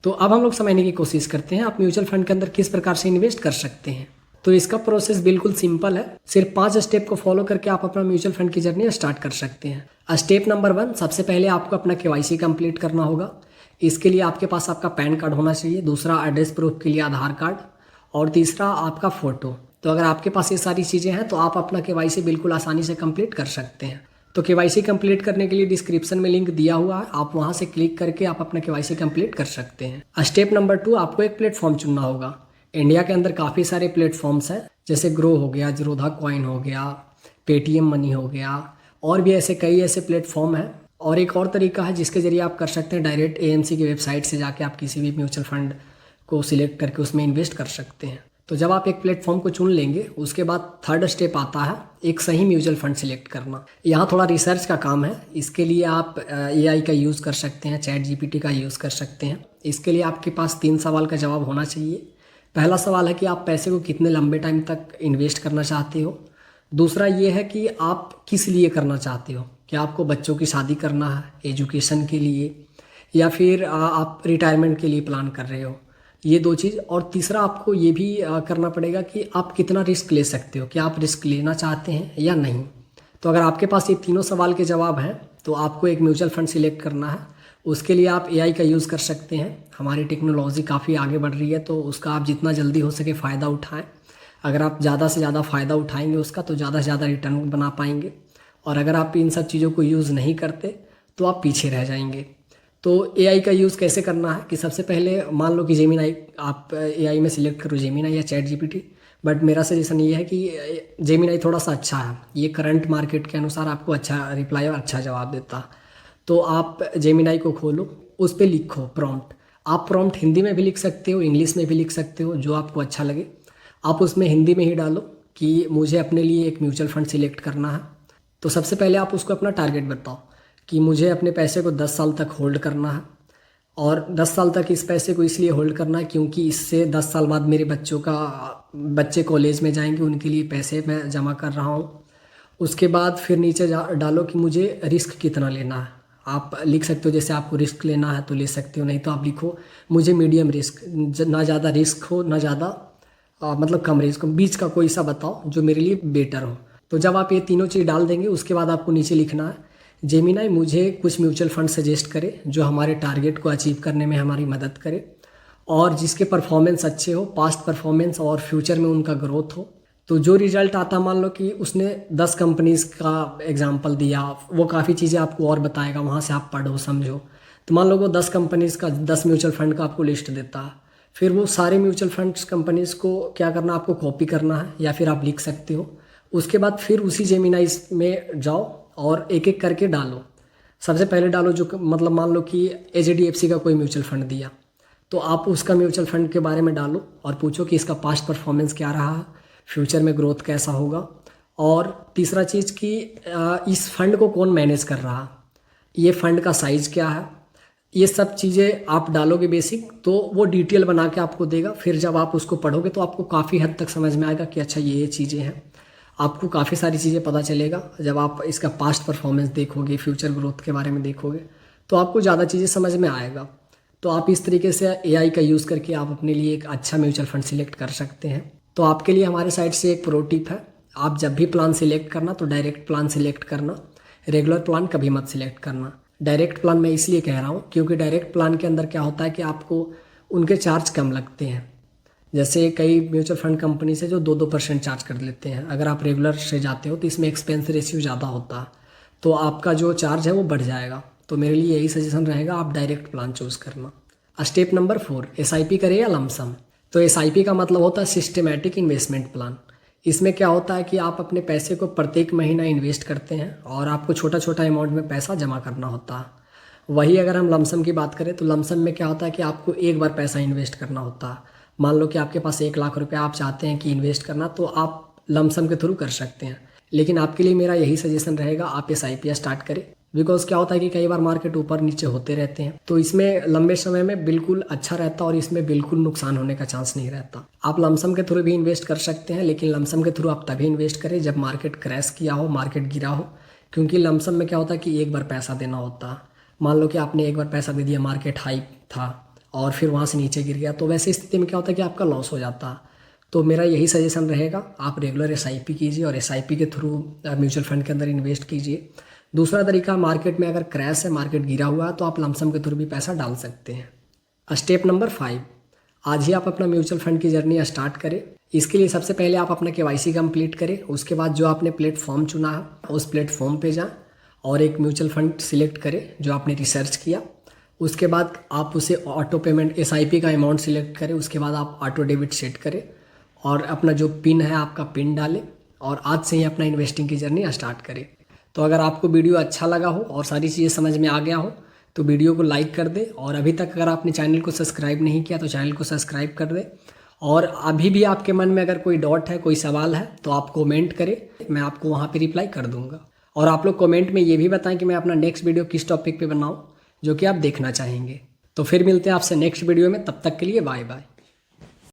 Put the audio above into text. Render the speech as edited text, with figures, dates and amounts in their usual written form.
तो अब हम लोग समझने की कोशिश करते हैं आप म्यूचुअल फंड के अंदर किस प्रकार से इन्वेस्ट कर सकते हैं। तो इसका प्रोसेस बिल्कुल सिंपल है, सिर्फ 5 स्टेप को फॉलो करके आप अपना म्यूचुअल फंड की जर्नी स्टार्ट कर सकते हैं। स्टेप नंबर 1, सबसे पहले आपको अपना KYC कंप्लीट करना होगा। इसके लिए आपके पास आपका पैन कार्ड होना चाहिए, दूसरा एड्रेस प्रूफ के लिए आधार कार्ड, और तीसरा आपका फ़ोटो। तो अगर आपके पास ये सारी चीज़ें हैं तो आप अपना KYC बिल्कुल आसानी से कंप्लीट कर सकते हैं। तो KYC कंप्लीट करने के लिए डिस्क्रिप्शन में लिंक दिया हुआ है, आप वहां से क्लिक करके आप अपना KYC कंप्लीट कर सकते हैं। स्टेप नंबर 2, आपको एक प्लेटफॉर्म चुनना होगा। इंडिया के अंदर काफ़ी सारे प्लेटफॉर्म्स हैं, जैसे ग्रो हो गया, जीरोधा कॉइन हो गया, पेटीएम मनी हो गया, और भी ऐसे कई ऐसे प्लेटफॉर्म हैं। और एक और तरीका है जिसके ज़रिए आप कर सकते हैं, डायरेक्ट AMC की वेबसाइट से जाके आप किसी भी म्यूचुअल फंड को सिलेक्ट करके उसमें इन्वेस्ट कर सकते हैं। तो जब आप एक प्लेटफॉर्म को चुन लेंगे उसके बाद थर्ड स्टेप आता है एक सही म्यूचुअल फंड सिलेक्ट करना। यहाँ थोड़ा रिसर्च का काम है, इसके लिए आप AI का यूज़ कर सकते हैं, ChatGPT का यूज़ कर सकते हैं। इसके लिए आपके पास 3 सवाल का जवाब होना चाहिए। पहला सवाल है कि आप पैसे को कितने लंबे टाइम तक इन्वेस्ट करना चाहते हो। दूसरा ये है कि आप किस लिए करना चाहते हो, क्या आपको बच्चों की शादी करना है, एजुकेशन के लिए, या फिर आप रिटायरमेंट के लिए प्लान कर रहे हो, ये 2 चीज़। और तीसरा आपको ये भी करना पड़ेगा कि आप कितना रिस्क ले सकते हो, क्या आप रिस्क लेना चाहते हैं या नहीं। तो अगर आपके पास ये तीनों सवाल के जवाब हैं तो आपको एक म्यूचुअल फंड सिलेक्ट करना है। उसके लिए आप AI का यूज़ कर सकते हैं। हमारी टेक्नोलॉजी काफ़ी आगे बढ़ रही है तो उसका आप जितना जल्दी हो सके फ़ायदा उठाएं। अगर आप ज़्यादा से ज़्यादा फ़ायदा उठाएंगे उसका तो ज़्यादा से ज़्यादा रिटर्न बना पाएंगे, और अगर आप इन सब चीज़ों को यूज़ नहीं करते तो आप पीछे रह जाएंगे। तो AI का यूज़ कैसे करना है कि सबसे पहले मान लो कि जेमिनाई, आप AI में सिलेक्ट करो जेमिनाई या ChatGPT, बट मेरा सजेशन ये है कि जेमिनाई थोड़ा सा अच्छा है, ये करंट मार्केट के अनुसार आपको अच्छा रिप्लाई और अच्छा जवाब देता। तो आप जेमिनाई को खोलो, उस पर लिखो प्रॉम्प्ट। आप प्रॉम्प्ट हिंदी में भी लिख सकते हो, इंग्लिश में भी लिख सकते हो, जो आपको अच्छा लगे। आप उसमें हिंदी में ही डालो कि मुझे अपने लिए एक म्यूचुअल फंड सिलेक्ट करना है। तो सबसे पहले आप उसको अपना टारगेट बताओ कि मुझे अपने पैसे को 10 साल तक होल्ड करना है, और 10 साल तक इस पैसे को इसलिए होल्ड करना है क्योंकि इससे 10 साल बाद मेरे बच्चे कॉलेज में जाएंगे, उनके लिए पैसे मैं जमा कर रहा हूँ। उसके बाद फिर नीचे डालो कि मुझे रिस्क कितना लेना है। आप लिख सकते हो, जैसे आपको रिस्क लेना है तो ले सकते हो, नहीं तो आप लिखो मुझे मीडियम रिस्क, ना ज़्यादा रिस्क हो ना ज़्यादा मतलब कम रिस्क हो, बीच का कोई सा बताओ जो मेरे लिए बेटर हो। तो जब आप ये तीनों चीज़ डाल देंगे उसके बाद आपको नीचे लिखना है जेमिनाई मुझे कुछ म्यूचुअल फंड सजेस्ट करे जो हमारे टारगेट को अचीव करने में हमारी मदद करे, और जिसके परफॉर्मेंस अच्छे हो, पास्ट परफॉर्मेंस और फ्यूचर में उनका ग्रोथ हो। तो जो रिजल्ट आता, मान लो कि उसने 10 कंपनीज़ का एग्जांपल दिया, वो काफ़ी चीज़ें आपको और बताएगा, वहाँ से आप पढ़ो समझो। तो मान लो वो 10 कंपनीज़ का, 10 म्यूचुअल फंड का आपको लिस्ट देता है, फिर वो सारे म्यूचुअल फंड्स कंपनीज़ को क्या करना, आपको कॉपी करना है या फिर आप लिख सकते हो। उसके बाद फिर उसी जेमिनाई में जाओ और एक एक करके डालो। सबसे पहले डालो जो मतलब मान लो कि HDFC का कोई म्यूचुअल फंड दिया, तो आप उसका म्यूचुअल फंड के बारे में डालो और पूछो कि इसका पास्ट परफॉर्मेंस क्या रहा है, फ्यूचर में ग्रोथ कैसा होगा, और तीसरा चीज़ कि इस फंड को कौन मैनेज कर रहा है, ये फंड का साइज़ क्या है, ये सब चीज़ें आप डालोगे बेसिक, तो वो डिटेल बना के आपको देगा। फिर जब आप उसको पढ़ोगे तो आपको काफ़ी हद तक समझ में आएगा कि अच्छा ये चीज़ें हैं। आपको काफ़ी सारी चीज़ें पता चलेगा जब आप इसका पास्ट परफॉर्मेंस देखोगे, फ्यूचर ग्रोथ के बारे में देखोगे, तो आपको ज़्यादा चीज़ें समझ में आएगा। तो आप इस तरीके से AI का यूज़ करके आप अपने लिए एक अच्छा म्यूचुअल फंड सिलेक्ट कर सकते हैं। तो आपके लिए हमारे साइड से एक प्रो टिप है, आप जब भी प्लान सिलेक्ट करना तो डायरेक्ट प्लान सिलेक्ट करना, रेगुलर प्लान कभी मत सिलेक्ट करना। डायरेक्ट प्लान मैं इसलिए कह रहा हूँ क्योंकि डायरेक्ट प्लान के अंदर क्या होता है कि आपको उनके चार्ज कम लगते हैं। जैसे कई म्यूचुअल फंड कंपनी से जो 2% चार्ज कर लेते हैं, अगर आप रेगुलर से जाते हो तो इसमें एक्सपेंस रेशियो ज़्यादा होता है, तो आपका जो चार्ज है वो बढ़ जाएगा। तो मेरे लिए यही सजेशन रहेगा, आप डायरेक्ट प्लान चूज़ करना। स्टेप नंबर 4, SIP करें या लमसम। तो SIP का मतलब होता है सिस्टमेटिक इन्वेस्टमेंट प्लान। इसमें क्या होता है कि आप अपने पैसे को प्रत्येक महीना इन्वेस्ट करते हैं और आपको छोटा छोटा अमाउंट में पैसा जमा करना होता है। वही अगर हम लमसम की बात करें तो लमसम में क्या होता है कि आपको एक बार पैसा इन्वेस्ट करना होता है। मान लो कि आपके पास 1 लाख रुपया आप चाहते हैं कि इन्वेस्ट करना, तो आप लमसम के थ्रू कर सकते हैं। लेकिन आपके लिए मेरा यही सजेशन रहेगा, आप SIP स्टार्ट करें। बिकॉज क्या होता है कि कई बार मार्केट ऊपर नीचे होते रहते हैं, तो इसमें लंबे समय में बिल्कुल अच्छा रहता है और इसमें बिल्कुल नुकसान होने का चांस नहीं रहता। आप लमसम के थ्रू भी इन्वेस्ट कर सकते हैं, लेकिन लमसम के थ्रू आप तभी इन्वेस्ट करें जब मार्केट क्रैश किया हो, मार्केट गिरा हो। क्योंकि लमसम में क्या होता है कि एक बार पैसा देना होता है। मान लो कि आपने एक बार पैसा दे दिया, मार्केट हाई था और फिर वहाँ से नीचे गिर गया, तो वैसे स्थिति में क्या होता है कि आपका लॉस हो जाता है। तो मेरा यही सजेशन रहेगा, आप रेगुलर एसआईपी कीजिए और एसआईपी के थ्रू म्यूचुअल फंड के अंदर इन्वेस्ट कीजिए। दूसरा तरीका, मार्केट में अगर क्रैश है, मार्केट गिरा हुआ है, तो आप लमसम के थ्रू भी पैसा डाल सकते हैं। स्टेप नंबर 5, आज ही आप अपना म्यूचुअल फंड की जर्नी स्टार्ट करें। इसके लिए सबसे पहले आप अपना KYC कंप्लीट करें। उसके बाद जो आपने प्लेटफॉर्म चुना है उस प्लेटफॉर्म पे जाएं और एक म्यूचुअल फंड सिलेक्ट करें जो आपने रिसर्च किया। उसके बाद आप उसे ऑटो पेमेंट SIP का अमाउंट सिलेक्ट करें। उसके बाद आप ऑटो डेबिट सेट करें और अपना जो पिन है आपका पिन डालें और आज से ही अपना इन्वेस्टिंग की जर्नी स्टार्ट करें। तो अगर आपको वीडियो अच्छा लगा हो और सारी चीज़ें समझ में आ गया हो तो वीडियो को लाइक कर दे, और अभी तक अगर आपने चैनल को सब्सक्राइब नहीं किया तो चैनल को सब्सक्राइब कर दे। और अभी भी आपके मन में अगर कोई डाउट है, कोई सवाल है, तो आप कमेंट करें, मैं आपको वहाँ पे रिप्लाई कर दूँगा। और आप लोग कमेंट में ये भी बताएं कि मैं अपना नेक्स्ट वीडियो किस टॉपिक पे बनाऊँ जो कि आप देखना चाहेंगे। तो फिर मिलते हैं आपसे नेक्स्ट वीडियो में, तब तक के लिए बाय बाय।